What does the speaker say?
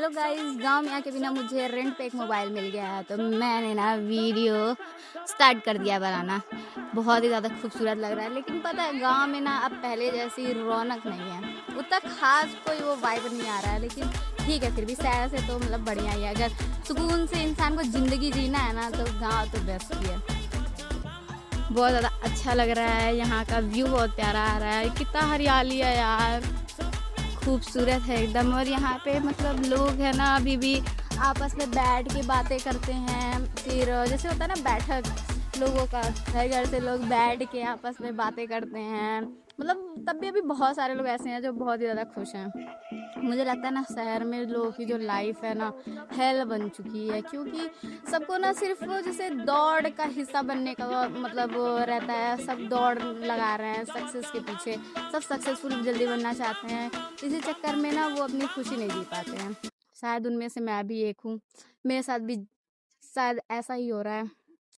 Hello guys, गांव में आके भी ना मुझे रेंट पे एक मोबाइल मिल गया है, तो मैंने ना वीडियो स्टार्ट कर दिया बनाना। बहुत ही ज़्यादा खूबसूरत लग रहा है, लेकिन पता है गांव में ना अब पहले जैसी रौनक नहीं है। उतना खास कोई वो वाइब नहीं आ रहा है, लेकिन ठीक है, फिर भी शहर से तो मतलब बढ़िया ही है। अगर सुकून से इंसान को ज़िंदगी जीना है ना, तो गाँव तो बेस्ट ही है। बहुत ज़्यादा अच्छा लग रहा है, यहाँ का व्यू बहुत प्यारा आ रहा है। कितना हरियाली है यार, खूबसूरत है एकदम। और यहाँ पे मतलब लोग है ना अभी भी आपस में बैठ के बातें करते हैं। फिर जैसे होता है ना बैठक लोगों का, घर घर से लोग बैठ के आपस में बातें करते हैं। मतलब तब भी अभी बहुत सारे लोग ऐसे हैं जो बहुत ही ज़्यादा खुश हैं। मुझे लगता है ना शहर में लोगों की जो लाइफ है ना हेल बन चुकी है, क्योंकि सबको ना सिर्फ वो जैसे दौड़ का हिस्सा बनने का मतलब वो रहता है। सब दौड़ लगा रहे हैं सक्सेस के पीछे, सब सक्सेसफुल जल्दी बनना चाहते हैं। इसी चक्कर में ना वो अपनी खुशी नहीं जी पाते हैं। शायद उनमें से मैं भी एक हूँ, मेरे साथ भी शायद ऐसा ही हो रहा है।